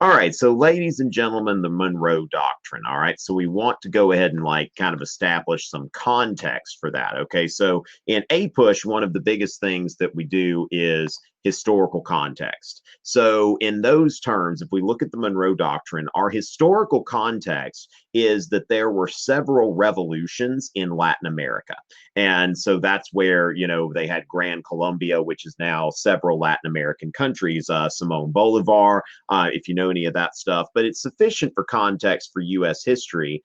All right, so ladies and gentlemen, the Monroe Doctrine. All right, so we want to go ahead and like kind of establish some context for that. Okay, so in APUSH, one of the biggest things that we do is historical context. So in those terms, if we look at the Monroe Doctrine, our historical context is that there were several revolutions in Latin America. And so that's where, they had Gran Colombia, which is now several Latin American countries, Simon Bolivar, if you know any of that stuff. But it's sufficient for context for U.S. history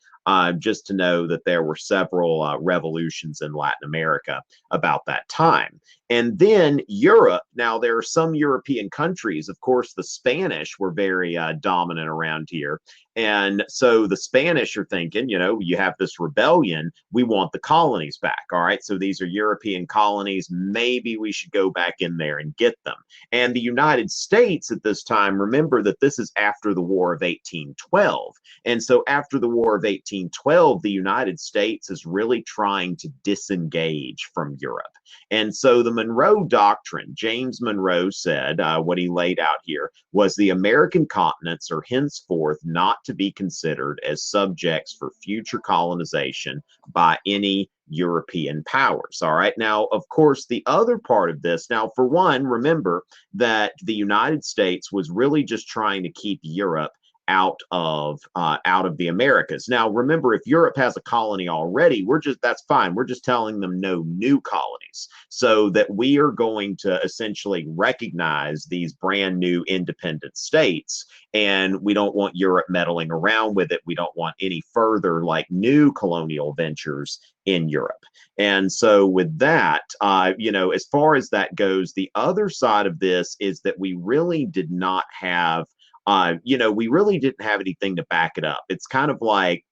just to know that there were several revolutions in Latin America about that time. And then Europe. Now, there are some European countries, of course, the Spanish were very dominant around here. And so the Spanish are thinking, you have this rebellion. We want the colonies back. All right. So these are European colonies. Maybe we should go back in there and get them. And the United States at this time, remember that this is after the War of 1812. And so after the War of 1812, the United States is really trying to disengage from Europe. And so the Monroe Doctrine, James Monroe said, what he laid out here was the American continents are henceforth not to be considered as subjects for future colonization by any European powers. All right. Now, of course, the other part of this, now, for one, remember that the United States was really just trying to keep Europe out of the Americas. Now, remember, if Europe has a colony already, that's fine. We're just telling them no new colonies, so that we are going to essentially recognize these brand new independent states, and we don't want Europe meddling around with it. We don't want any further like new colonial ventures in Europe. And so with that, as far as that goes, the other side of this is that we really did not have we really didn't have anything to back it up. It's kind of like,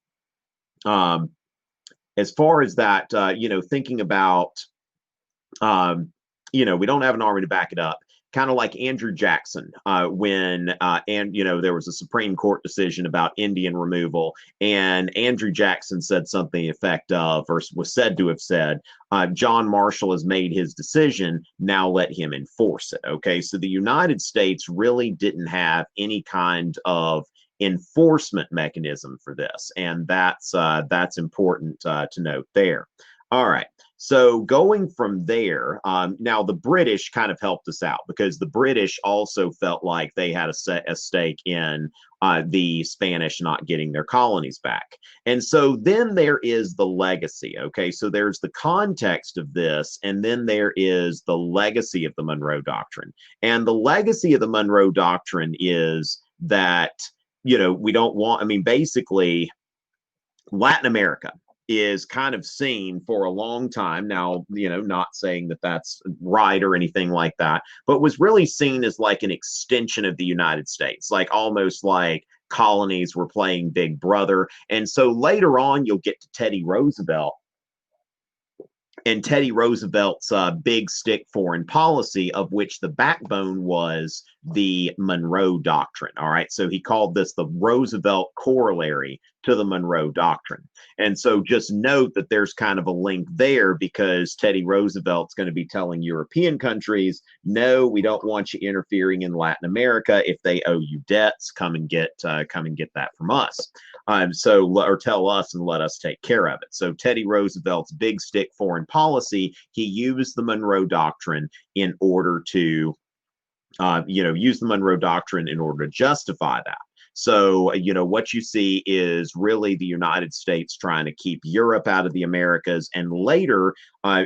as far as that, thinking about, we don't have an army to back it up. Kind of like Andrew Jackson, when there was a Supreme Court decision about Indian removal, and Andrew Jackson said something to the effect of, or was said to have said, John Marshall has made his decision, now let him enforce it. Okay, so the United States really didn't have any kind of enforcement mechanism for this, and that's important to note there. All right. So going from there, now the British kind of helped us out, because the British also felt like they had a stake in the Spanish not getting their colonies back. And so then there is the legacy. Okay, so there's the context of this, and then there is the legacy of the Monroe Doctrine. And the legacy of the Monroe Doctrine is that, we don't want, basically, Latin America is kind of seen for a long time now, not saying that that's right or anything like that, but was really seen as like an extension of the United States, like almost like colonies were playing Big Brother. And so later on, you'll get to Teddy Roosevelt. And Teddy Roosevelt's big stick foreign policy, of which the backbone was the Monroe Doctrine. All right. So he called this the Roosevelt Corollary to the Monroe Doctrine. And so just note that there's kind of a link there, because Teddy Roosevelt's going to be telling European countries, no, we don't want you interfering in Latin America. If they owe you debts, come and get that from us. Or tell us and let us take care of it. So Teddy Roosevelt's big stick foreign policy, he used the Monroe Doctrine in order to use the Monroe Doctrine in order to justify that. So, what you see is really the United States trying to keep Europe out of the Americas, and later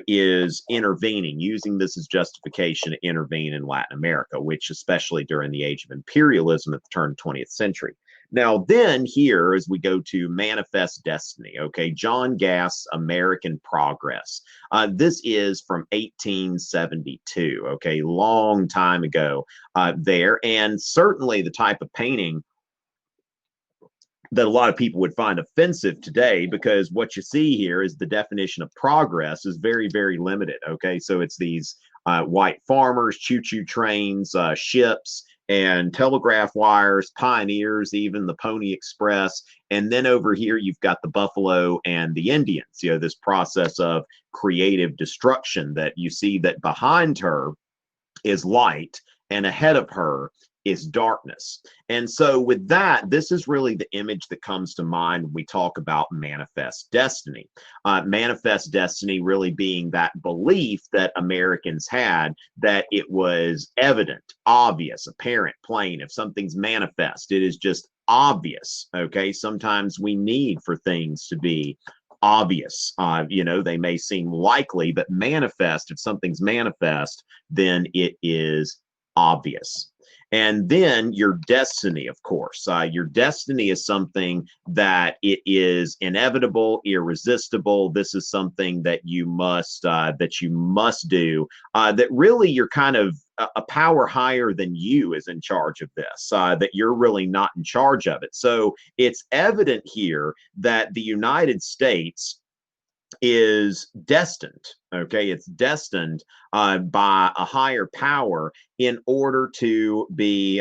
is intervening, using this as justification to intervene in Latin America, which especially during the age of imperialism at the turn of the 20th century. Now, then here, as we go to Manifest Destiny, okay, John Gass, American Progress. This is from 1872, okay, long time ago there, and certainly the type of painting that a lot of people would find offensive today, because what you see here is the definition of progress is very, very limited. Okay, so it's these white farmers, choo-choo trains, ships, and telegraph wires, pioneers, even the Pony Express. And then over here, you've got the buffalo and the Indians, this process of creative destruction that you see that behind her is light, and ahead of her is darkness. And so with that, this is really the image that comes to mind when we talk about manifest destiny. Manifest destiny really being that belief that Americans had that it was evident, obvious, apparent, plain. If something's manifest, it is just obvious. Okay. Sometimes we need for things to be obvious. They may seem likely, but manifest, if something's manifest, then it is obvious. And then your destiny, of course. Your destiny is something that it is inevitable, irresistible. This is something that you must do. That really you're kind of a power higher than you is in charge of this. That you're really not in charge of it. So it's evident here that the United States is destined, okay? It's destined by a higher power in order to be,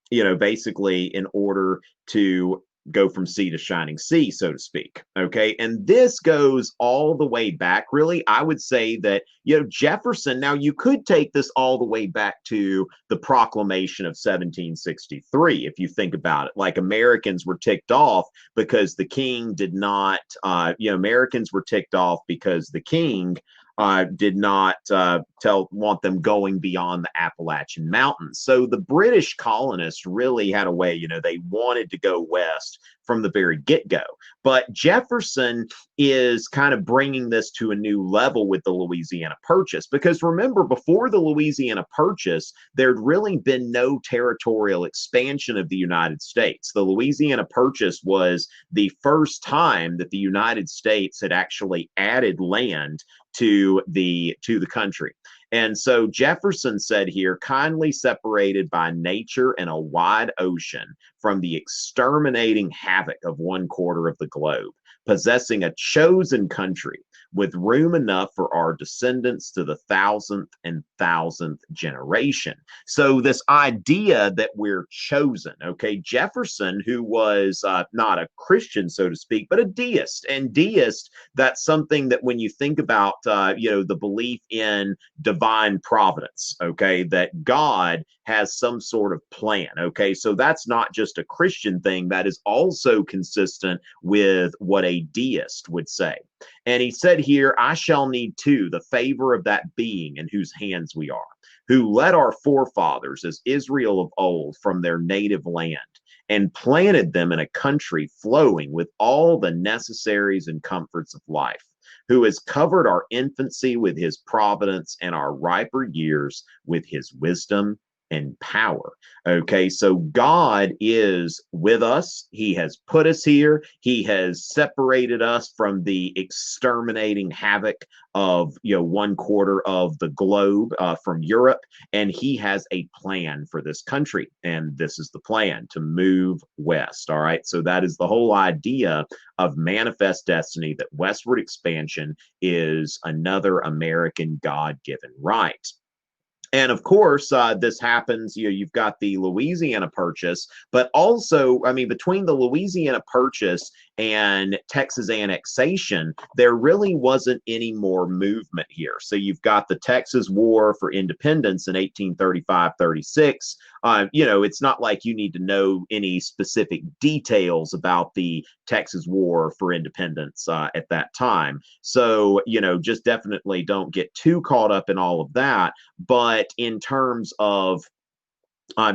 basically in order to go from sea to shining sea, so to speak. Okay. And this goes all the way back, really. I would say that, Jefferson, now you could take this all the way back to the Proclamation of 1763, if you think about it. Like Americans were ticked off because the king did not, Americans were ticked off because the king did not want them going beyond the Appalachian Mountains. So the British colonists really had a way, they wanted to go west from the very get-go. But Jefferson is kind of bringing this to a new level with the Louisiana Purchase, because remember, before the Louisiana Purchase, there'd really been no territorial expansion of the United States. The Louisiana Purchase was the first time that the United States had actually added land to the country. And so Jefferson said here, kindly separated by nature and a wide ocean from the exterminating havoc of 1/4 of the globe, possessing a chosen country with room enough for our descendants to the 1,000th generation. So this idea that we're chosen, okay, Jefferson, who was not a Christian, so to speak, but a deist, and deist, that's something that when you think about, the belief in divine providence, okay, that God has some sort of plan, okay, so that's not just a Christian thing, that is also consistent with what a deist would say. And he said here, I shall need too the favor of that being in whose hands we are, who led our forefathers as Israel of old from their native land and planted them in a country flowing with all the necessaries and comforts of life, who has covered our infancy with his providence and our riper years with his wisdom and power. Okay, so God is with us. He has put us here. He has separated us from the exterminating havoc of 1/4 of the globe from Europe, and he has a plan for this country, and this is the plan: to move west. All right, so that is the whole idea of manifest destiny, that westward expansion is another American God-given right. And of course, this happens, you've got the Louisiana Purchase, but also, between the Louisiana Purchase and Texas annexation, there really wasn't any more movement here. So you've got the Texas War for Independence in 1835-36. It's not like you need to know any specific details about the Texas War for Independence at that time. So, just definitely don't get too caught up in all of that. But in terms of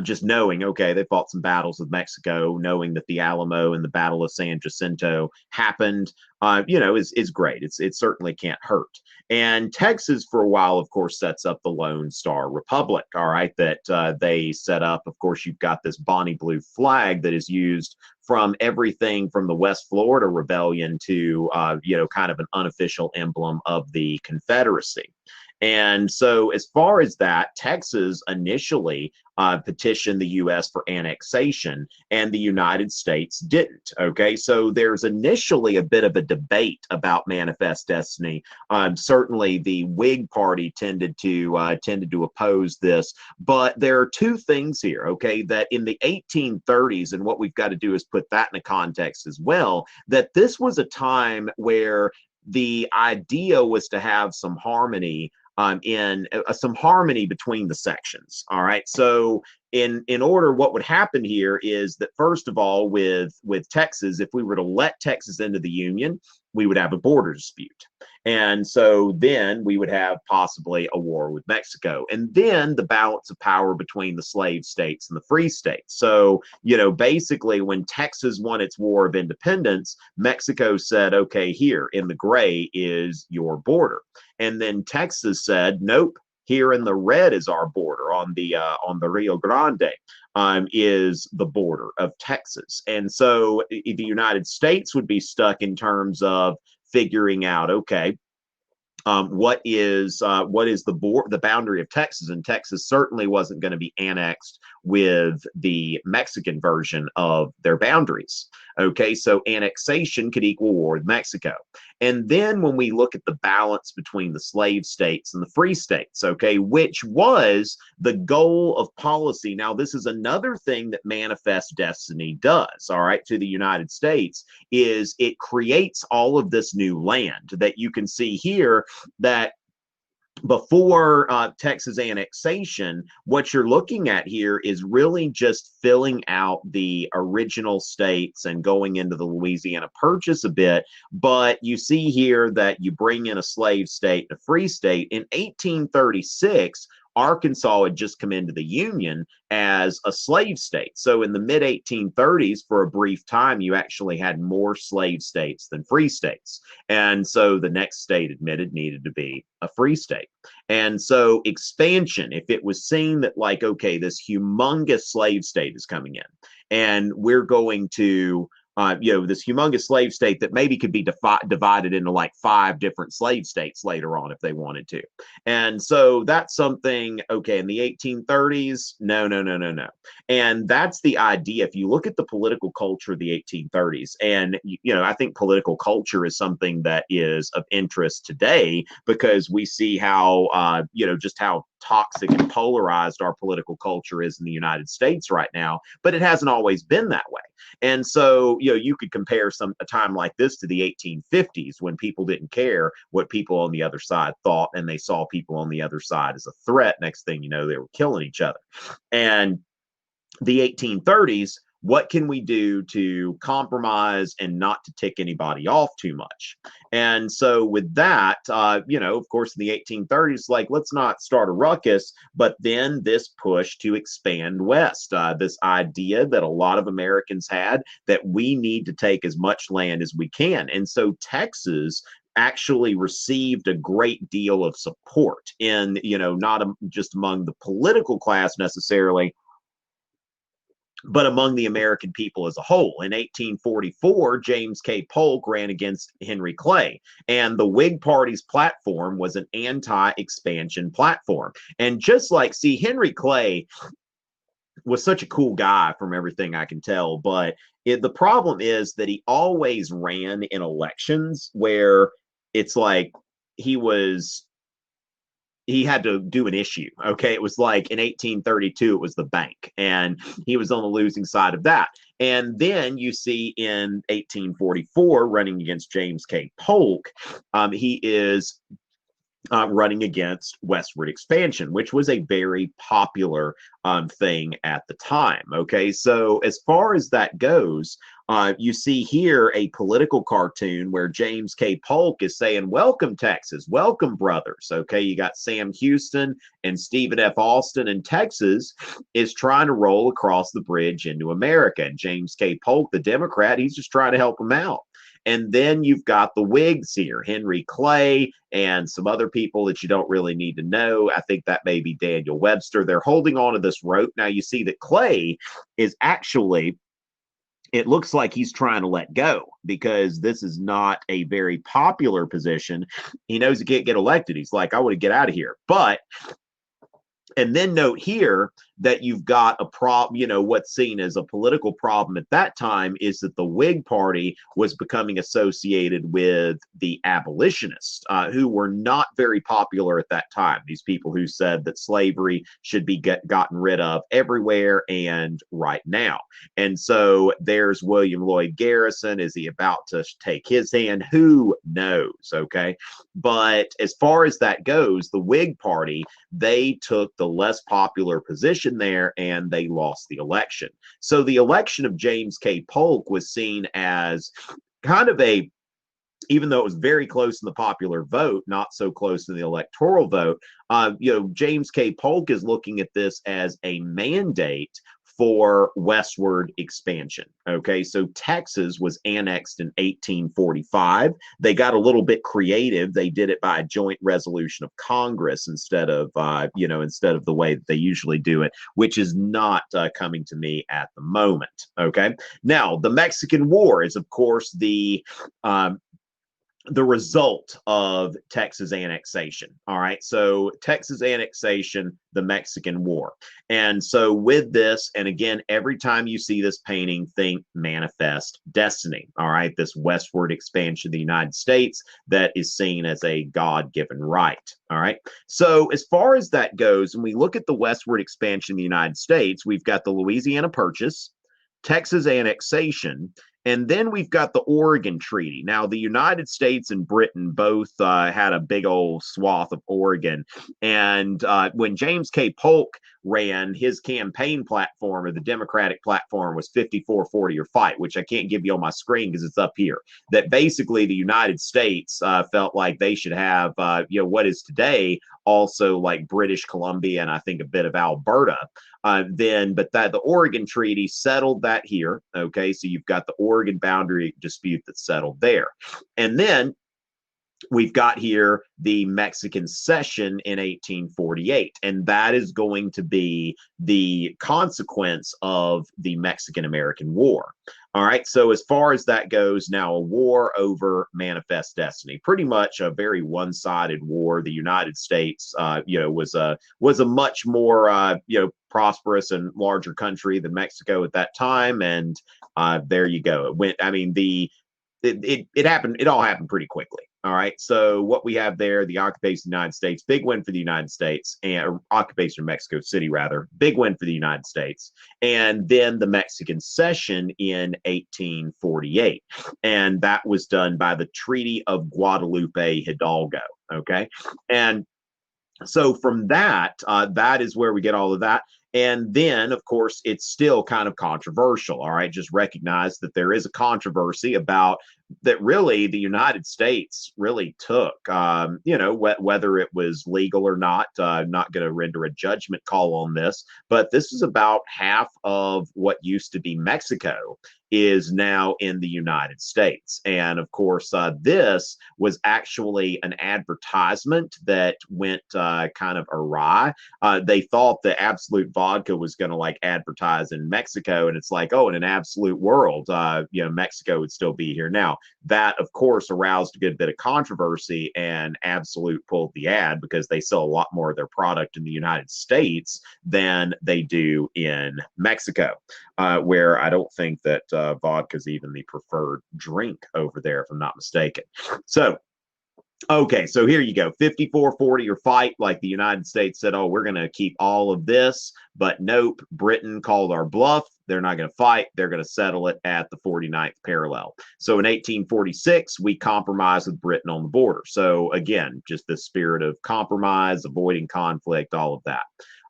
just knowing, okay, they fought some battles with Mexico, knowing that the Alamo and the Battle of San Jacinto happened, is great. It certainly can't hurt. And Texas, for a while, of course, sets up the Lone Star Republic, all right, that they set up. Of course, you've got this Bonnie blue flag that is used from everything from the West Florida Rebellion to, kind of an unofficial emblem of the Confederacy. And so as far as that, Texas initially petitioned the U.S. for annexation, and the United States didn't. Okay, so there's initially a bit of a debate about manifest destiny. Certainly, the Whig Party tended to oppose this, but there are two things here. Okay, that in the 1830s, and what we've got to do is put that in a context as well, that this was a time where the idea was to have some harmony in some harmony between the sections. All right. So in order, what would happen here is that, first of all, with Texas, if we were to let Texas into the Union, we would have a border dispute. And so then we would have possibly a war with Mexico. And then the balance of power between the slave states and the free states. So, basically when Texas won its War of Independence, Mexico said, okay, here in the gray is your border. And then Texas said, nope, here in the red is our border on the Rio Grande. Is the border of Texas. And so the United States would be stuck in terms of figuring out, okay, what is the boundary of Texas? And Texas certainly wasn't going to be annexed with the Mexican version of their boundaries. Okay, so annexation could equal war with Mexico. And then when we look at the balance between the slave states and the free states, okay, which was the goal of policy. Now, this is another thing that Manifest Destiny does, all right, to the United States, is it creates all of this new land that you can see here that before Texas annexation, what you're looking at here is really just filling out the original states and going into the Louisiana Purchase a bit. But you see here that you bring in a slave state, a free state. In 1836, Arkansas had just come into the Union as a slave state. So in the mid 1830s, for a brief time, you actually had more slave states than free states. And so the next state admitted needed to be a free state. And so expansion, if it was seen that, like, okay, this humongous slave state is coming in and we're going to this humongous slave state that maybe could be divided into like 5 different slave states later on if they wanted to. And so that's something, okay, in the 1830s, no. And that's the idea. If you look at the political culture of the 1830s, and, I think political culture is something that is of interest today because we see how, just how toxic and polarized our political culture is in the United States right now, but it hasn't always been that way. And so, you could compare a time like this to the 1850s when people didn't care what people on the other side thought, and they saw people on the other side as a threat. Next thing you know, they were killing each other. And the 1830s, what can we do to compromise and not to tick anybody off too much? And so with that, of course, in the 1830s, like, let's not start a ruckus, but then this push to expand west, this idea that a lot of Americans had that we need to take as much land as we can. And so Texas actually received a great deal of support in, not just among the political class necessarily, but among the American people as a whole. In 1844, James K. Polk ran against Henry Clay, and the Whig Party's platform was an anti-expansion platform. And just like, Henry Clay was such a cool guy from everything I can tell, but the problem is that he always ran in elections where it's like he had to do an issue. Okay. It was like in 1832, it was the bank, and he was on the losing side of that. And then you see in 1844, running against James K. Polk, he is running against Westward Expansion, which was a very popular thing at the time. Okay, so as far as that goes, you see here a political cartoon where James K. Polk is saying, welcome Texas, welcome brothers. Okay, you got Sam Houston and Stephen F. Austin, and Texas is trying to roll across the bridge into America. And James K. Polk, the Democrat, he's just trying to help them out. And then you've got the Whigs here, Henry Clay and some other people that you don't really need to know. I think that may be Daniel Webster. They're holding on to this rope. Now you see that Clay is actually, it looks like he's trying to let go because this is not a very popular position. He knows he can't get elected. He's like, I want to get out of here. And then note here that you've got a problem, what's seen as a political problem at that time is that the Whig Party was becoming associated with the abolitionists, who were not very popular at that time. These people who said that slavery should be gotten rid of everywhere and right now. And so there's William Lloyd Garrison. Is he about to take his hand? Who knows? Okay. But as far as that goes, the Whig Party, they took the less popular position there and they lost the election. So the election of James K. Polk was seen as kind of even though it was very close in the popular vote, not so close in the electoral vote, James K. Polk is looking at this as a mandate for westward expansion. Okay, so Texas was annexed in 1845. They got a little bit creative. They did it by a joint resolution of Congress instead of the way that they usually do it, which is not coming to me at the moment. Okay, now the Mexican War is, of course, the result of Texas annexation. All right. So Texas annexation, the Mexican War. And so with this, and again, every time you see this painting, think manifest destiny. All right. This westward expansion of the United States that is seen as a God-given right. All right. So as far as that goes, when we look at the westward expansion of the United States, we've got the Louisiana Purchase, Texas annexation, and then we've got the Oregon Treaty. Now, the United States and Britain both had a big old swath of Oregon. And when James K. Polk ran, his campaign platform, or the Democratic platform, was 54-40 or fight, which I can't give you on my screen because it's up here. That basically the United States felt like they should have, what is today also like British Columbia and I think a bit of Alberta. But the Oregon Treaty settled that here. Okay, so you've got the Oregon boundary dispute that settled there. And then we've got here the Mexican Cession in 1848, and that is going to be the consequence of the Mexican-American War. All right, so as far as that goes, now a war over manifest destiny, pretty much a very one-sided war. The United States, was a much more, prosperous and larger country than Mexico at that time, and there you go. It went. I mean, it happened. It all happened pretty quickly. All right. So what we have there, the occupation of the United States, big win for the United States, and occupation of Mexico City, rather, big win for the United States. And then the Mexican Cession in 1848. And that was done by the Treaty of Guadalupe, Hidalgo. Okay. And so from that, that is where we get all of that. And then, of course, it's still kind of controversial. All right. Just recognize that there is a controversy about that really the United States really took, whether it was legal or not. I'm not going to render a judgment call on this, but this is about half of what used to be Mexico is now in the United States. And of course, this was actually an advertisement that went kind of awry. They thought the Absolute Vodka was going to like advertise in Mexico. And it's like, oh, in an absolute world, Mexico would still be here. Now, that, of course, aroused a good bit of controversy, and Absolute pulled the ad because they sell a lot more of their product in the United States than they do in Mexico, where I don't think that vodka is even the preferred drink over there, if I'm not mistaken. So, okay, so here you go, 54-40 or fight, like the United States said, oh, we're going to keep all of this, but nope, Britain called our bluff. They're not going to fight. They're going to settle it at the 49th parallel. So in 1846, we compromised with Britain on the border. So again, just the spirit of compromise, avoiding conflict, all of that.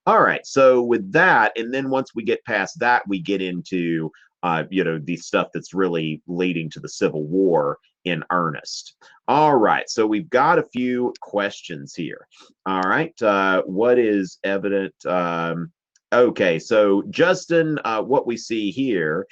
All right, so with that, and then once we get past that, we get into the stuff that's really leading to the Civil War in earnest. All right, so we've got a few questions here. All right, what is evident? Okay, so Justin, what we see here,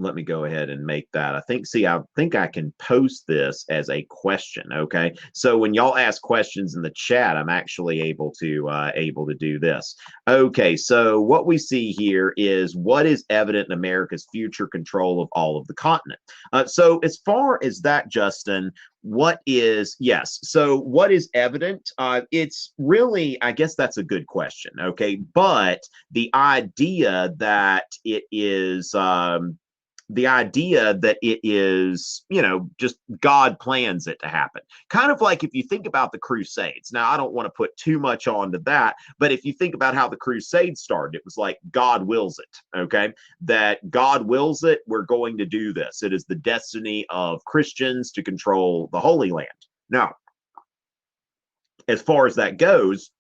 let me go ahead and make that. I think I can post this as a question. Okay. So when y'all ask questions in the chat, I'm actually able to do this. Okay. So what we see here is what is evident in America's future control of all of the continent. So as far as that, Justin, yes. So what is evident? It's really, I guess that's a good question. Okay. But the idea that it is, just God plans it to happen. Kind of like if you think about the Crusades. Now, I don't want to put too much onto that, but if you think about how the Crusades started, it was like God wills it, okay? That God wills it, we're going to do this. It is the destiny of Christians to control the Holy Land. Now, as far as that goes,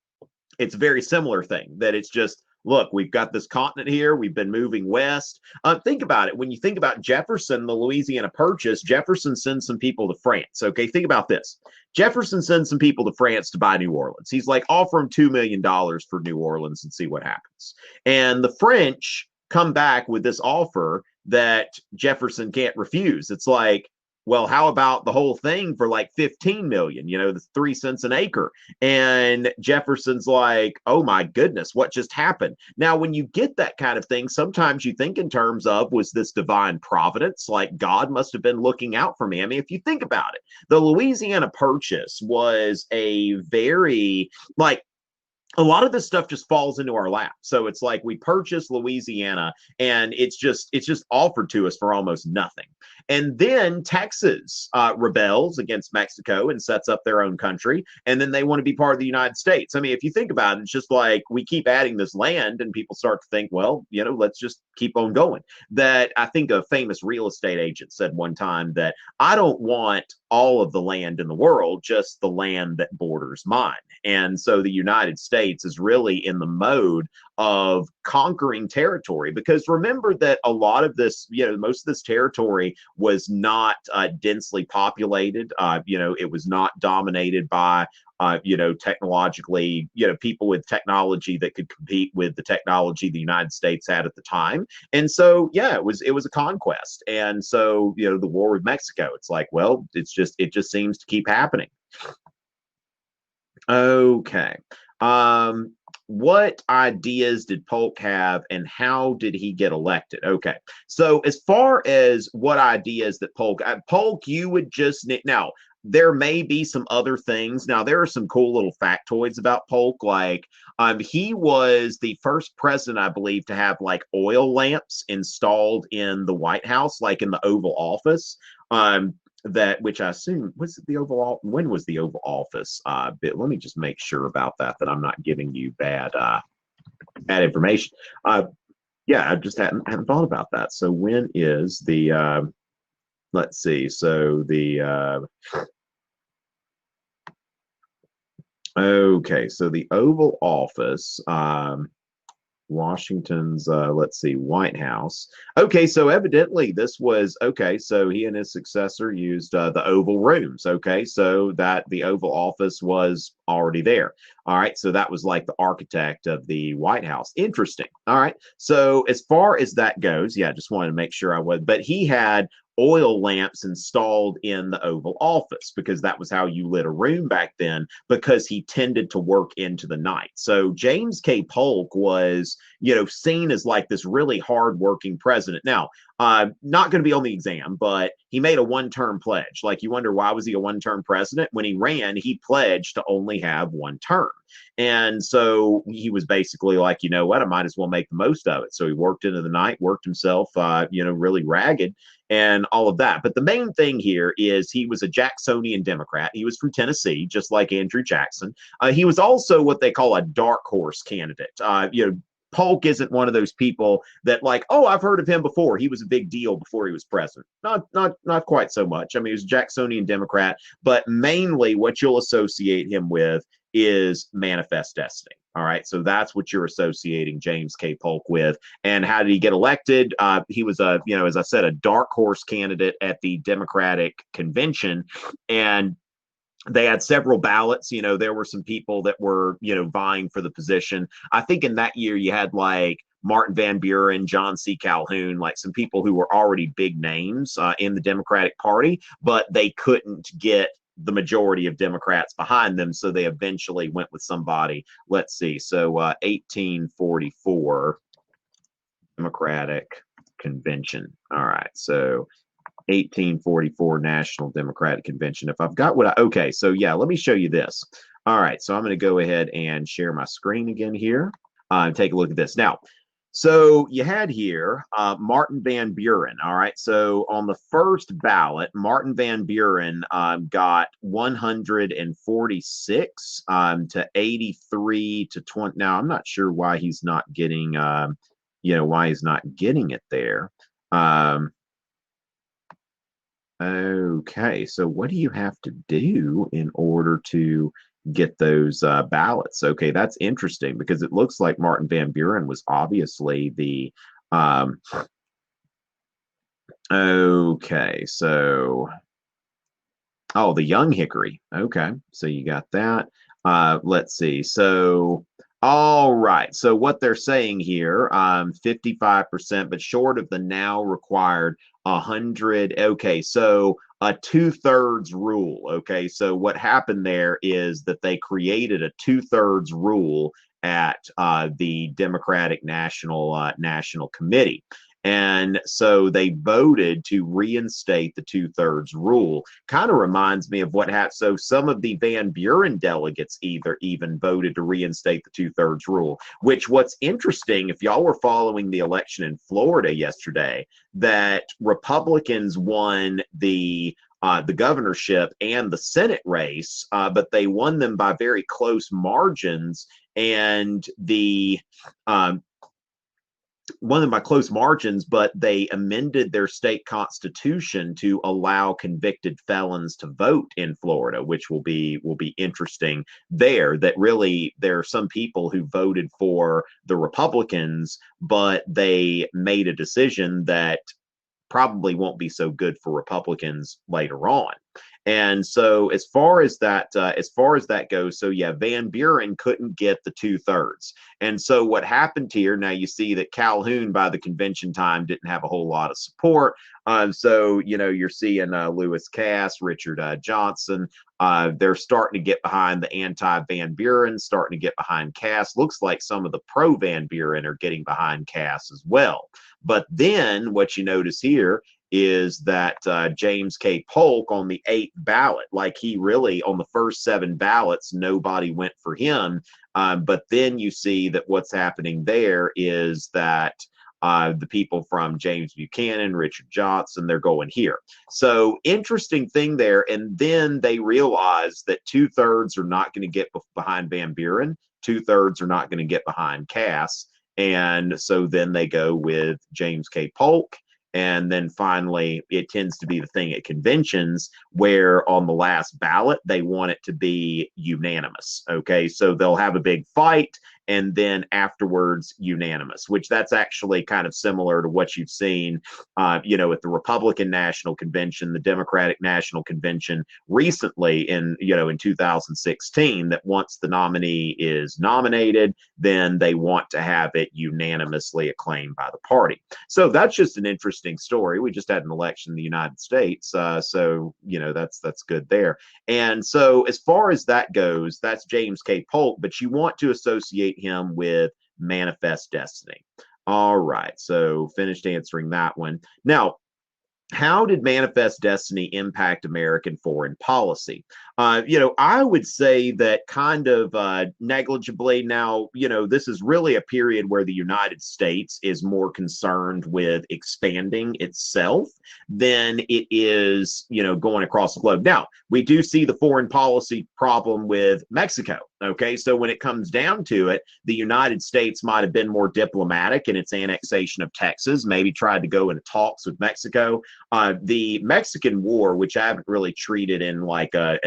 it's a very similar thing, that it's just, look, we've got this continent here. We've been moving west. Think about it. When you think about Jefferson, the Louisiana Purchase, Jefferson sends some people to France. Okay, think about this. Jefferson sends some people to France to buy New Orleans. He's like, offer them $2 million for New Orleans and see what happens. And the French come back with this offer that Jefferson can't refuse. It's like, well, how about the whole thing for like 15 million, the 3 cents an acre? And Jefferson's like, oh my goodness, what just happened? Now, when you get that kind of thing, sometimes you think in terms of, was this divine providence? Like God must have been looking out for me. I mean, if you think about it, the Louisiana Purchase was a very, like, a lot of this stuff just falls into our lap. So it's like we purchase Louisiana and it's just offered to us for almost nothing. And then Texas rebels against Mexico and sets up their own country. And then they want to be part of the United States. I mean, if you think about it, it's just like we keep adding this land and people start to think, well, let's just keep on going. That I think a famous real estate agent said one time that I don't want all of the land in the world, just the land that borders mine. And so the United States is really in the mode of conquering territory, because remember that a lot of this, most of this territory was not densely populated. It was not dominated by technologically, people with technology that could compete with the technology the United States had at the time. And so, it was a conquest. And so, the war with Mexico, it's like, well, it just seems to keep happening. Okay. What ideas did Polk have and how did he get elected? Okay. So as far as what ideas that Polk, you would just, now, there may be some other things. Now, there are some cool little factoids about Polk. Like, he was the first president, I believe, to have like oil lamps installed in the White House, like in the Oval Office. Which I assume was the Oval. When was the Oval Office? Let me just make sure about that I'm not giving you bad information. I just hadn't thought about that. So when is the? Let's see. So the. Okay, so the Oval Office. Washington's, White House. Okay, so evidently this was, okay, so he and his successor used the Oval Rooms. Okay, so that the Oval Office was already there. All right, so that was like the architect of the White House. Interesting. All right, so as far as that goes, just wanted to make sure I was, but he had oil lamps installed in the Oval Office because that was how you lit a room back then, because he tended to work into the night. So James K. Polk was, seen as like this really hardworking president. Now, not going to be on the exam, but he made a one-term pledge. Like, you wonder, why was he a one-term president? When he ran, he pledged to only have one term. And so he was basically like, you know what, I might as well make the most of it. So he worked into the night, worked himself, really ragged and all of that. But the main thing here is he was a Jacksonian Democrat. He was from Tennessee, just like Andrew Jackson. He was also what they call a dark horse candidate. Polk isn't one of those people that like, oh, I've heard of him before. He was a big deal before he was president. Not quite so much. I mean, he was a Jacksonian Democrat, but mainly what you'll associate him with is manifest destiny. All right. So that's what you're associating James K. Polk with. And how did he get elected? He was as I said, a dark horse candidate at the Democratic convention. And they had several ballots. There were some people that were, vying for the position. I think in that year you had like Martin Van Buren, John C. Calhoun, like some people who were already big names in the Democratic Party, but they couldn't get the majority of Democrats behind them, so they eventually went with somebody. Let's see. So 1844 Democratic Convention. All right. So 1844 National Democratic Convention. If I've got okay, so yeah, let me show you this. All right, so I'm going to go ahead and share my screen again here. Take a look at this. Now, so you had here Martin Van Buren. All right, so on the first ballot, Martin Van Buren got 146 to 83 to 20. Now, I'm not sure why he's not getting, why he's not getting it there. Okay, so what do you have to do in order to get those ballots? Okay, that's interesting because it looks like Martin Van Buren was obviously the okay, so the Young Hickory. Okay, so you got that. Let's see. So all right, so what they're saying here, 55%, but short of the now required 100. Okay, so a 2/3 rule. Okay, so what happened there is that they created a 2/3 rule at the Democratic National Committee. And so they voted to reinstate the 2/3 rule. Kind of reminds me of what happened. So some of the Van Buren delegates even voted to reinstate the 2/3 rule, which what's interesting, if y'all were following the election in Florida yesterday, that Republicans won the governorship and the Senate race, but they won them by very close margins. And won them by close margins, but they amended their state constitution to allow convicted felons to vote in Florida, which will be interesting there. That really there are some people who voted for the Republicans, but they made a decision that probably won't be so good for Republicans later on. And so as far as that goes, so yeah, Van Buren couldn't get the 2/3. And so what happened here, now you see that Calhoun by the convention time didn't have a whole lot of support. So, you're seeing Lewis Cass, Richard Johnson, they're starting to get behind the anti-Van Buren, starting to get behind Cass. Looks like some of the pro-Van Buren are getting behind Cass as well. But then what you notice here is that James K. Polk on the 8th ballot, like he really, on the first 7 ballots, nobody went for him. But then you see that what's happening there is that the people from James Buchanan, Richard Johnson, they're going here. So interesting thing there. And then they realize that 2/3 are not going to get behind Van Buren. 2/3 are not going to get behind Cass. And so then they go with James K. Polk. And then finally, it tends to be the thing at conventions where on the last ballot, they want it to be unanimous. Okay, so they'll have a big fight and then afterwards unanimous, which that's actually kind of similar to what you've seen, at the Republican National Convention, the Democratic National Convention recently in 2016, that once the nominee is nominated, then they want to have it unanimously acclaimed by the party. So that's just an interesting story. We just had an election in the United States. So that's good there. And so as far as that goes, that's James K. Polk, but you want to associate him with Manifest Destiny. All right, so finished answering that one. Now, how did Manifest Destiny impact American foreign policy? I would say that kind of negligibly. Now, this is really a period where the United States is more concerned with expanding itself than it is, going across the globe. Now, we do see the foreign policy problem with Mexico. Okay, so when it comes down to it, the United States might have been more diplomatic in its annexation of Texas, maybe tried to go into talks with Mexico. The Mexican War, which I haven't really treated in like I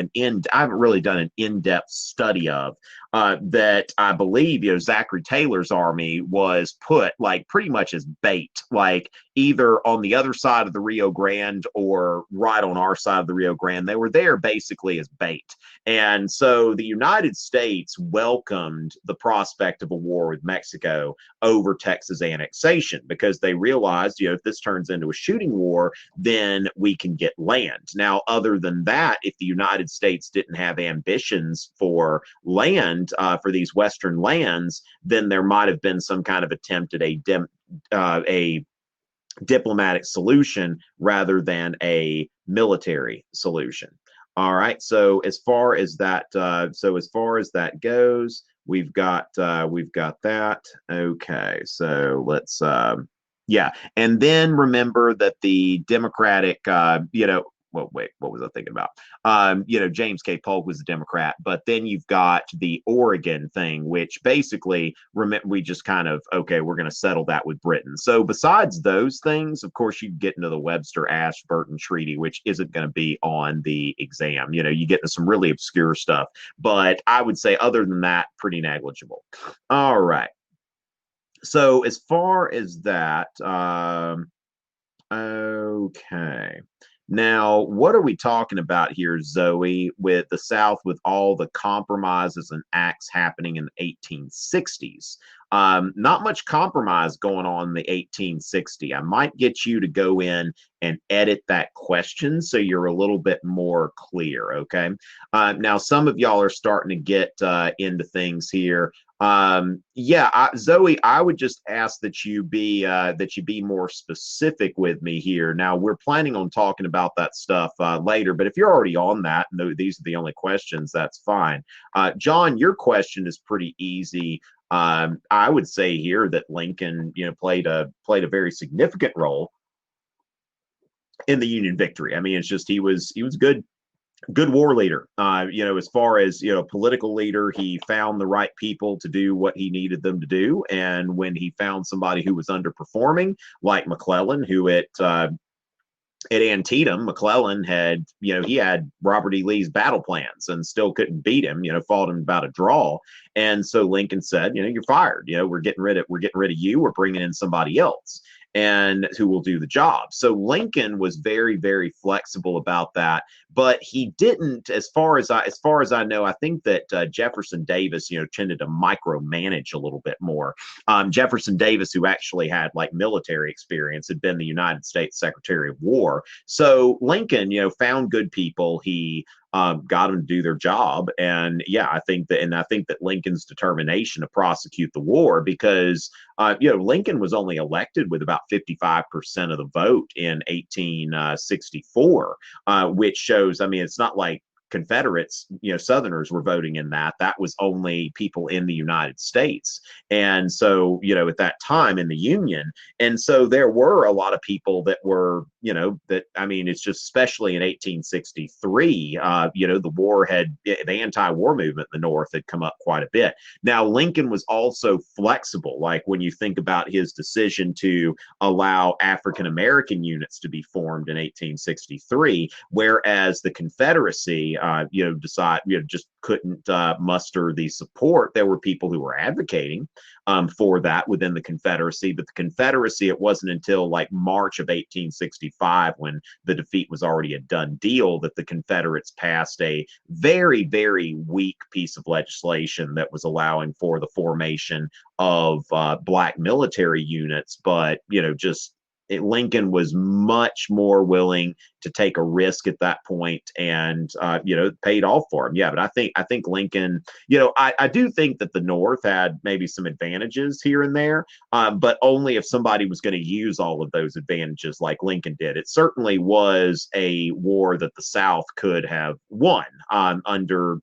haven't really done an in-depth study of, that I believe, Zachary Taylor's army was put like pretty much as bait, like either on the other side of the Rio Grande or right on our side of the Rio Grande. They were there basically as bait. And so the United States welcomed the prospect of a war with Mexico over Texas annexation because they realized, if this turns into a shooting war, then we can get land. Now, other than that, if the United States didn't have ambitions for land, for these Western lands, then there might have been some kind of attempt at a diplomatic solution rather than a military solution. All right. So as far as that goes, we've got that. Okay. So let's yeah. And then remember that the Democratic well, wait, what was I thinking about? James K. Polk was a Democrat, but then you've got the Oregon thing, which basically we just kind of, okay, we're going to settle that with Britain. So besides those things, of course, you get into the Webster-Ashburton Treaty, which isn't going to be on the exam. You get into some really obscure stuff, but I would say other than that, pretty negligible. All right. So as far as that, okay. Now, what are we talking about here, Zoe, with the South, with all the compromises and acts happening in the 1860s? Not much compromise going on in the 1860. I might get you to go in and edit that question so you're a little bit more clear, okay? Now, some of y'all are starting to get into things here. Zoe, I would just ask that you be more specific with me here. Now, we're planning on talking about that stuff later, but if you're already on that, and these are the only questions, that's fine. John, your question is pretty easy. I would say here that Lincoln, played a very significant role in the Union victory. I mean, it's just he was a good war leader. As far as political leader, he found the right people to do what he needed them to do. And when he found somebody who was underperforming, like McClellan, who at Antietam, McClellan had, he had Robert E. Lee's battle plans and still couldn't beat him, fought him about a draw. And so Lincoln said, you're fired. We're getting rid of you. We're bringing in somebody else and who will do the job. So Lincoln was very, very flexible about that, but he didn't, as far as I know, I think that Jefferson Davis, tended to micromanage a little bit more. Jefferson Davis, who actually had like military experience, had been the United States Secretary of War. So Lincoln, found good people. He got them to do their job. And I think that Lincoln's determination to prosecute the war, because Lincoln was only elected with about 55% of the vote in 1864, which shows, I mean, it's not like Confederates, Southerners were voting in that. That was only people in the United States. And so, at that time in the Union. And so there were a lot of people that were, it's just especially in 1863, the war the anti-war movement in the North had come up quite a bit. Now, Lincoln was also flexible. Like when you think about his decision to allow African-American units to be formed in 1863, whereas the Confederacy, just couldn't muster the support. There were people who were advocating for that within the Confederacy, but the Confederacy, it wasn't until like March of 1865, when the defeat was already a done deal, that the Confederates passed a very, very weak piece of legislation that was allowing for the formation of black military units. But, Lincoln was much more willing to take a risk at that point, and it paid off for him. Yeah, but I think Lincoln, I do think that the North had maybe some advantages here and there, but only if somebody was going to use all of those advantages like Lincoln did. It certainly was a war that the South could have won under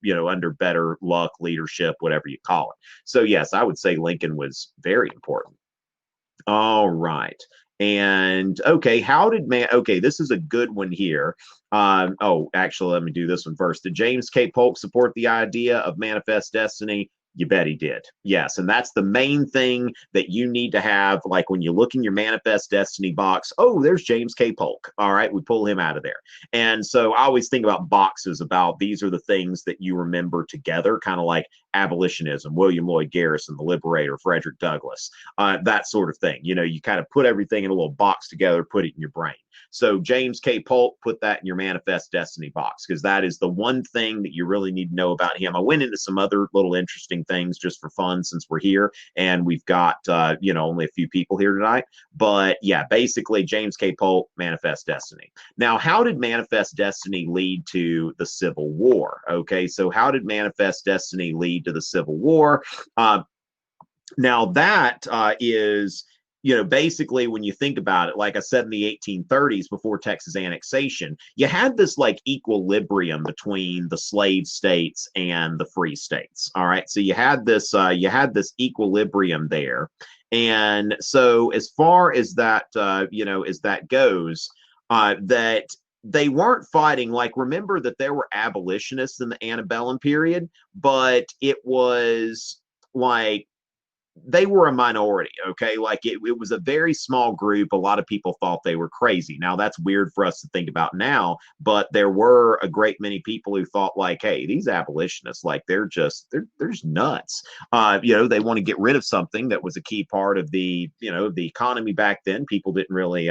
better luck, leadership, whatever you call it. So yes, I would say Lincoln was very important. All right. And okay, this is a good one here. Actually, let me do this one first. Did James K. Polk support the idea of manifest destiny? You bet he did. Yes. And that's the main thing that you need to have. Like when you look in your manifest destiny box, oh, there's James K. Polk. All right. We pull him out of there. And so I always think about boxes about these are the things that you remember together, kind of like abolitionism, William Lloyd Garrison, the Liberator, Frederick Douglass, that sort of thing. You know, you kind of put everything in a little box together, put it in your brain. So James K. Polk, put that in your manifest destiny box, because that is the one thing that you really need to know about him. I went into some other little interesting things just for fun since we're here and we've got, only a few people here tonight. But yeah, basically James K. Polk, manifest destiny. Now, how did manifest destiny lead to the Civil War? Okay, so how did manifest destiny lead to the Civil War? Now that is, basically when you think about it, like I said, in the 1830s, before Texas annexation, you had this like equilibrium between the slave states and the free states. All right. So you had this equilibrium there. And so as far as that, as that goes, that they weren't fighting, like, remember that there were abolitionists in the antebellum period, but it was like, they were a minority, okay? Like it was a very small group. A lot of people thought they were crazy. Now that's weird for us to think about now, but there were a great many people who thought like, hey, these abolitionists, like they're just nuts. They want to get rid of something that was a key part of the economy back then. People didn't really,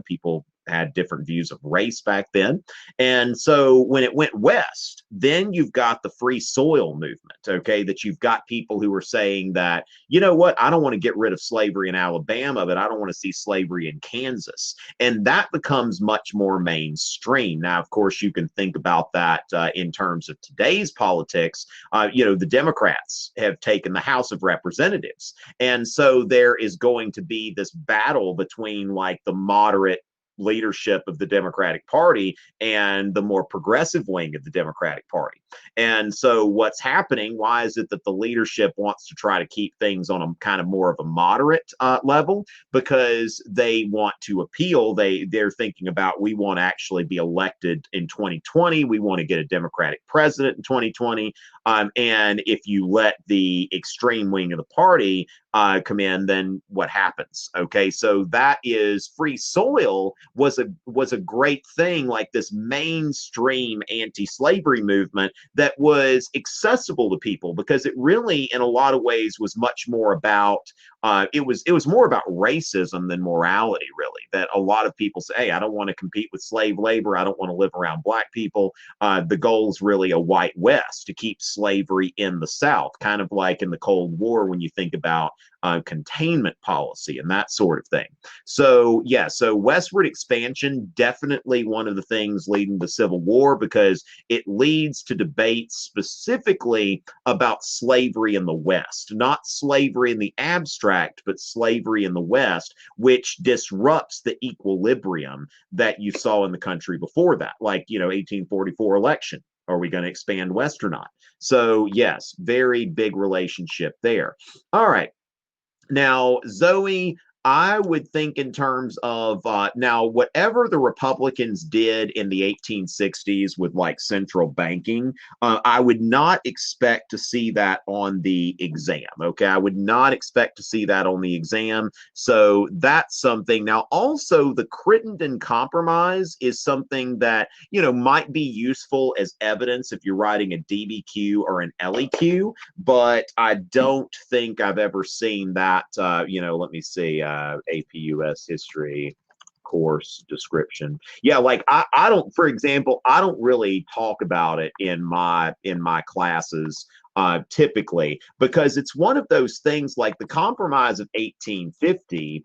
people had different views of race back then. And so when it went west, then you've got the free soil movement, okay, that you've got people who are saying that, you know what, I don't want to get rid of slavery in Alabama, but I don't want to see slavery in Kansas. And that becomes much more mainstream. Now, of course, you can think about that in terms of today's politics. The Democrats have taken the House of Representatives. And so there is going to be this battle between like the moderate leadership of the Democratic Party and the more progressive wing of the Democratic Party. And so what's happening, why is it that the leadership wants to try to keep things on a kind of more of a moderate level? Because they want to appeal. They're thinking about, we want to actually be elected in 2020. We want to get a Democratic president in 2020. And if you let the extreme wing of the party come in, then what happens? Okay, so that is free soil was a great thing, like this mainstream anti-slavery movement that was accessible to people, because it really, in a lot of ways, was much more about it was more about racism than morality, really. That a lot of people say, hey, I don't want to compete with slave labor. I don't want to live around black people. The goal is really a white West, to keep slavery in the South, kind of like in the Cold War when you think about containment policy and that sort of thing. So westward expansion, definitely one of the things leading to the Civil War, because it leads to debates specifically about slavery in the West, not slavery in the abstract, but slavery in the West, which disrupts the equilibrium that you saw in the country before that, like, 1844 election. Are we going to expand West or not? So yes, very big relationship there. All right. Now, Zoe, I would think in terms of now, whatever the Republicans did in the 1860s with like central banking, I would not expect to see that on the exam. Okay, I would not expect to see that on the exam. So that's something. Now, also the Crittenden Compromise is something that might be useful as evidence if you're writing a DBQ or an LEQ, but I don't think I've ever seen that. Let me see. APUS history course description. Yeah, like I don't, for example, I don't really talk about it in my classes typically, because it's one of those things like the Compromise of 1850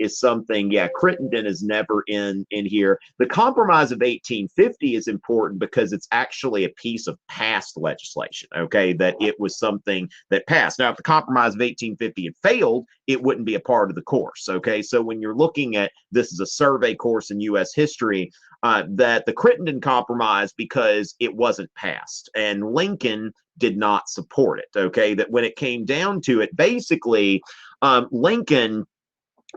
is something, Crittenden is never in here. The Compromise of 1850 is important because it's actually a piece of past legislation, okay, that it was something that passed. Now, if the Compromise of 1850 had failed, it wouldn't be a part of the course, okay? So when you're looking at, this is a survey course in U.S. history, that the Crittenden Compromise, because it wasn't passed, and Lincoln did not support it, okay, that when it came down to it, basically, Lincoln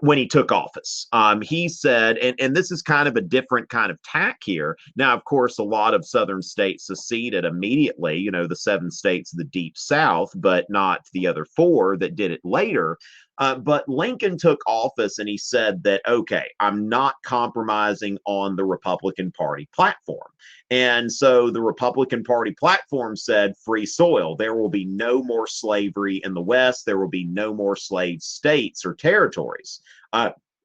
when he took office. He said, and this is kind of a different kind of tack here. Now, of course, a lot of southern states seceded immediately, you know, the 7 states of the deep South, but not the other 4 that did it later. But Lincoln took office and he said that, okay, I'm not compromising on the Republican Party platform. And so the Republican Party platform said free soil. There will be no more slavery in the West. There will be no more slave states or territories,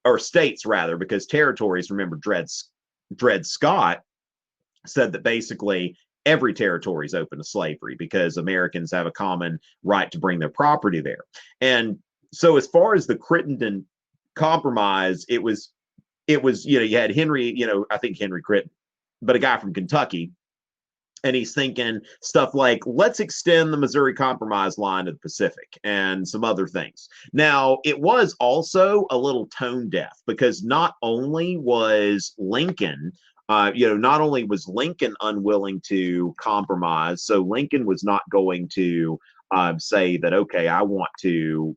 or states rather, because territories, remember, Dred Scott said that basically every territory is open to slavery because Americans have a common right to bring their property there. And so as far as the Crittenden Compromise, it was, you know, you had Henry, you know, I think Henry Crittenden, but a guy from Kentucky, and he's thinking stuff like, let's extend the Missouri Compromise line to the Pacific and some other things. Now, it was also a little tone deaf because not only was Lincoln, not only was Lincoln unwilling to compromise, so Lincoln was not going to say that, okay, I want to,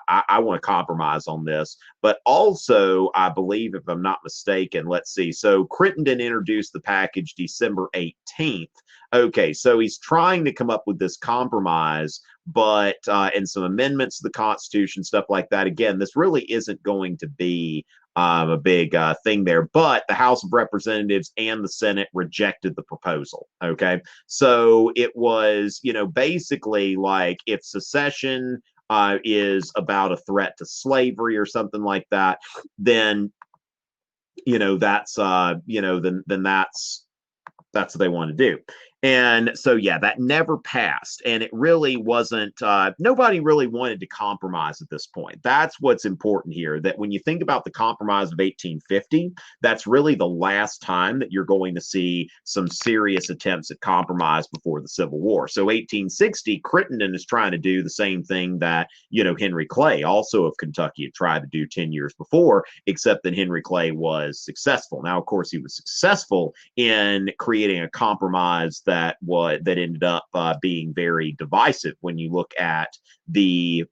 I want to compromise on this. But also, I believe, if I'm not mistaken, let's see. So Crittenden introduced the package December 18th. Okay, so he's trying to come up with this compromise, but and some amendments to the Constitution, stuff like that. Again, this really isn't going to be a big thing there. But the House of Representatives and the Senate rejected the proposal. Okay, so it was, basically like if secession is about a threat to slavery or something like that, then that's then that's what they want to do. And so, yeah, that never passed. And it really wasn't, nobody really wanted to compromise at this point. That's what's important here, that when you think about the Compromise of 1850, that's really the last time that you're going to see some serious attempts at compromise before the Civil War. So 1860, Crittenden is trying to do the same thing that, Henry Clay, also of Kentucky, had tried to do 10 years before, except that Henry Clay was successful. Now, of course, he was successful in creating a compromise that ended up being very divisive when you look at the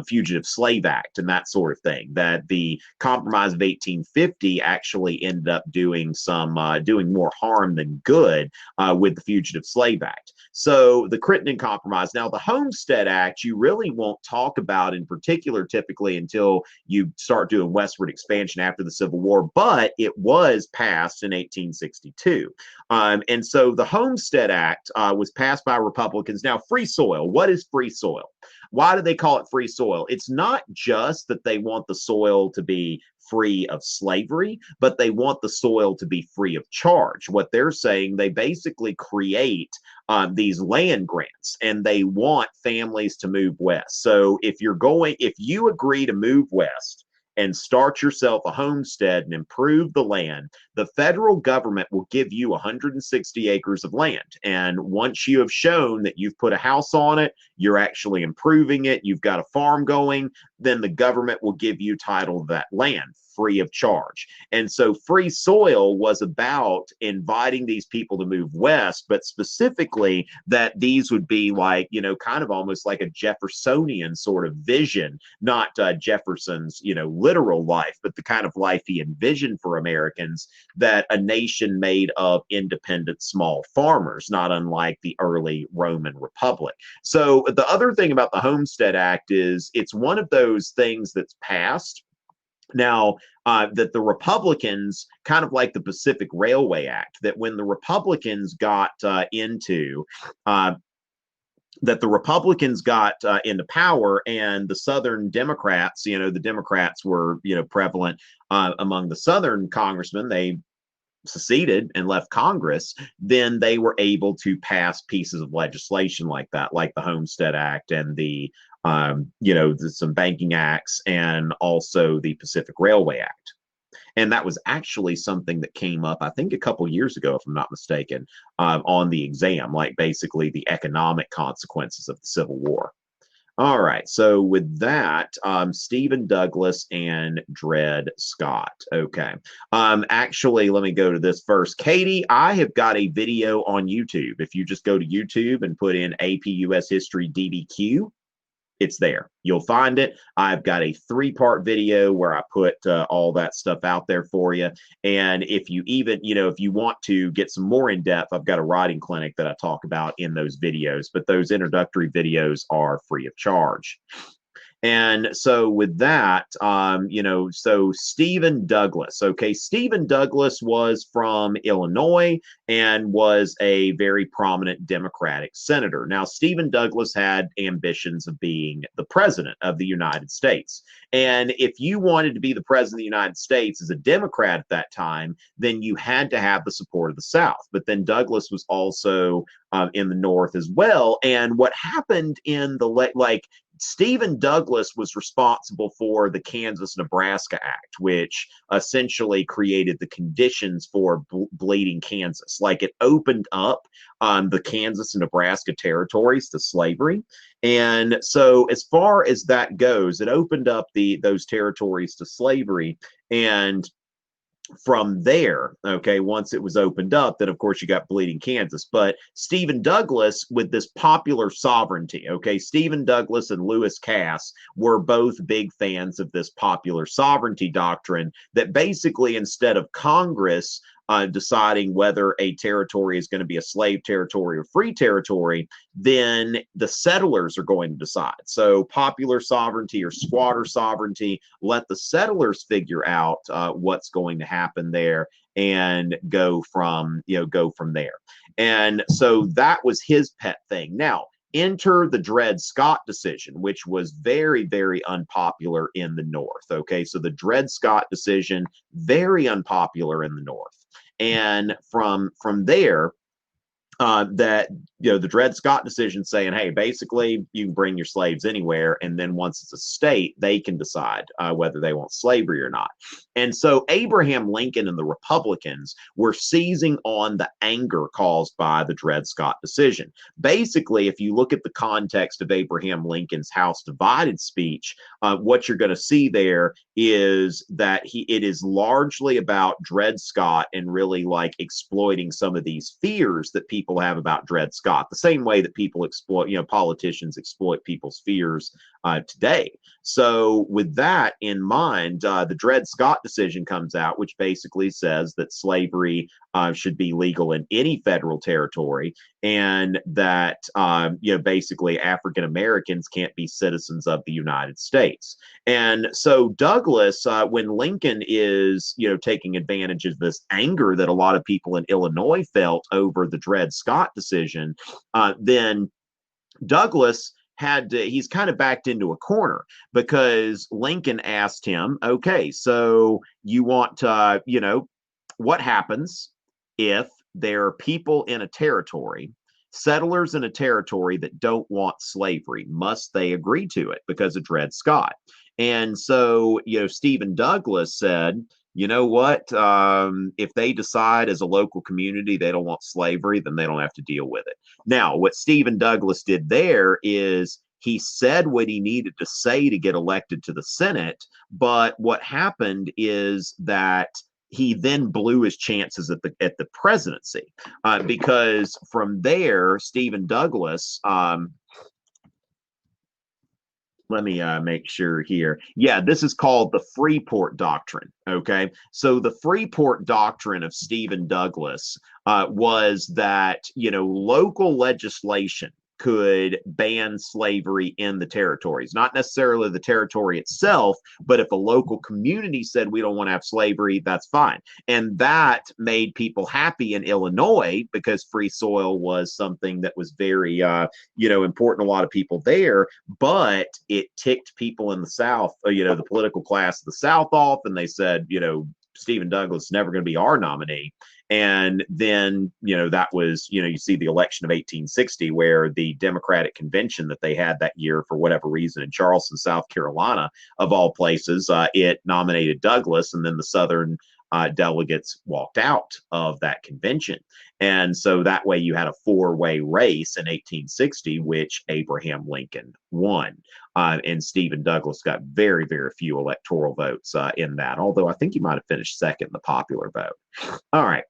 Fugitive Slave Act and that sort of thing. That the Compromise of 1850 actually ended up doing more harm than good with the Fugitive Slave Act. So the Crittenden Compromise. Now, the Homestead Act, you really won't talk about in particular typically until you start doing westward expansion after the Civil War, but it was passed in 1862. And so the Homestead Act was passed by Republicans. Now, free soil. What is free soil? Why do they call it free soil? It's not just that they want the soil to be free of slavery, but they want the soil to be free of charge. What they're saying, they basically create these land grants, and they want families to move west. So if you agree to move west and start yourself a homestead and improve the land, the federal government will give you 160 acres of land. And once you have shown that you've put a house on it, you're actually improving it, you've got a farm going, then the government will give you title to that land free of charge. And so free soil was about inviting these people to move west, but specifically that these would be like, kind of almost like a Jeffersonian sort of vision, not Jefferson's, literal life, but the kind of life he envisioned for Americans, that a nation made of independent small farmers, not unlike the early Roman Republic. So the other thing about the Homestead Act is it's one of those things that's passed. Now, that the Republicans, kind of like the Pacific Railway Act, that when the Republicans got into power, and the Southern Democrats, the Democrats were, prevalent among the Southern congressmen, they seceded and left Congress, then they were able to pass pieces of legislation like that, like the Homestead Act and the some banking acts, and also the Pacific Railway Act. And that was actually something that came up, I think, a couple years ago, if I'm not mistaken, on the exam, like basically the economic consequences of the Civil War. All right, so with that, Stephen Douglas and Dred Scott. Okay, actually, let me go to this first. Katie, I have got a video on YouTube. If you just go to YouTube and put in APUS History DBQ, It's there. You'll find it. I've got a 3-part video where I put all that stuff out there for you. And if you even, if you want to get some more in depth, I've got a writing clinic that I talk about in those videos. But those introductory videos are free of charge. And so with that, so Stephen Douglas, okay, Stephen Douglas was from Illinois and was a very prominent Democratic senator. Now, Stephen Douglas had ambitions of being the president of the United States. And if you wanted to be the president of the United States as a Democrat at that time, then you had to have the support of the South. But then Douglas was also in the North as well. And what happened in the Stephen Douglas was responsible for the Kansas-Nebraska Act, which essentially created the conditions for bleeding Kansas. Like, it opened up the Kansas and Nebraska territories to slavery. And so as far as that goes, it opened up those territories to slavery. And from there, okay, once it was opened up, then of course you got bleeding Kansas. But Stephen Douglas, with this popular sovereignty, okay, Stephen Douglas and Lewis Cass were both big fans of this popular sovereignty doctrine that basically, instead of Congress deciding whether a territory is going to be a slave territory or free territory, then the settlers are going to decide. So popular sovereignty or squatter sovereignty, let the settlers figure out what's going to happen there and go from there. And so that was his pet thing. Now, enter the Dred Scott decision, which was very, very unpopular in the North. Okay, so the Dred Scott decision, very unpopular in the North. And from there, that the Dred Scott decision saying, hey, basically you can bring your slaves anywhere, and then once it's a state, they can decide whether they want slavery or not. And so Abraham Lincoln and the Republicans were seizing on the anger caused by the Dred Scott decision. Basically, if you look at the context of Abraham Lincoln's House Divided speech, what you're going to see there is that it is largely about Dred Scott and really like exploiting some of these fears that people have about Dred Scott, the same way that people exploit, politicians exploit people's fears today. So with that in mind, the Dred Scott decision comes out, which basically says that slavery should be legal in any federal territory, and that basically African Americans can't be citizens of the United States. And so Douglas, when Lincoln is taking advantage of this anger that a lot of people in Illinois felt over the Dred Scott decision, then Douglas he's kind of backed into a corner, because Lincoln asked him, okay, so you want what happens if there are people in a territory, settlers in a territory, that don't want slavery? Must they agree to it because of Dred Scott? And so, Stephen Douglas said, you know what? If they decide as a local community they don't want slavery, then they don't have to deal with it. Now, what Stephen Douglas did there is he said what he needed to say to get elected to the Senate, but what happened is that he then blew his chances at the presidency, because from there, Stephen Douglas. Let me make sure here. Yeah, this is called the Freeport Doctrine. Okay, so the Freeport Doctrine of Stephen Douglas was that local legislation could ban slavery in the territories, not necessarily the territory itself, but if a local community said we don't want to have slavery, that's fine. And that made people happy in Illinois, because free soil was something that was very important to a lot of people there, but it ticked people in the South, the political class of the South off, and they said, Stephen Douglas is never going to be our nominee. And then, that was, you see the election of 1860, where the Democratic convention that they had that year, for whatever reason, in Charleston, South Carolina, of all places, it nominated Douglas, and then the Southern delegates walked out of that convention. And so that way you had a 4-way race in 1860, which Abraham Lincoln won. And Stephen Douglas got very, very few electoral votes in that, although I think he might have finished second in the popular vote. All right.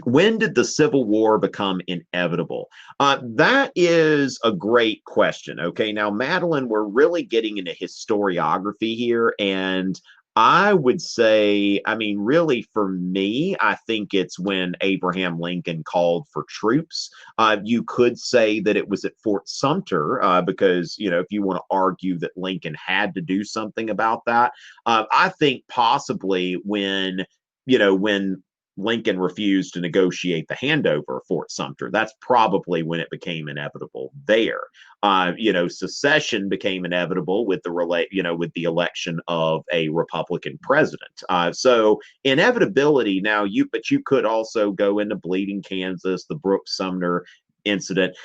When did the Civil War become inevitable? That is a great question. Okay, now, Madeline, we're really getting into historiography here. And I would say, I mean, really, for me, I think it's when Abraham Lincoln called for troops. You could say that it was at Fort Sumter because, you know, if you want to argue that Lincoln had to do something about that, I think possibly when, when Lincoln refused to negotiate the handover of Fort Sumter. That's probably when it became inevitable there. Secession became inevitable with with the election of a Republican president. So inevitability now, but you could also go into Bleeding Kansas, the Brooks Sumner incident.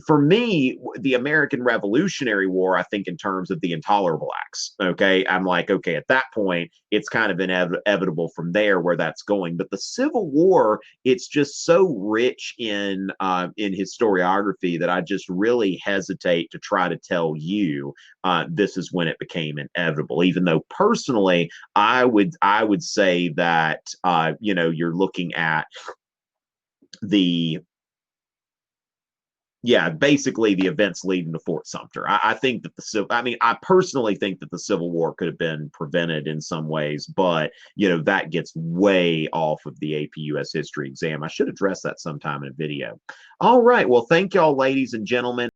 For me, the American Revolutionary War, I think in terms of the intolerable acts. Okay, I'm like, okay, at that point, it's kind of inevitable from there where that's going. But the Civil War, it's just so rich in historiography that I just really hesitate to try to tell you this is when it became inevitable. Even though personally, I would say that you're looking at the basically the events leading to Fort Sumter. I think that I personally think that the Civil War could have been prevented in some ways, but that gets way off of the APUS history exam. I should address that sometime in a video. All right. Well, thank y'all, ladies and gentlemen.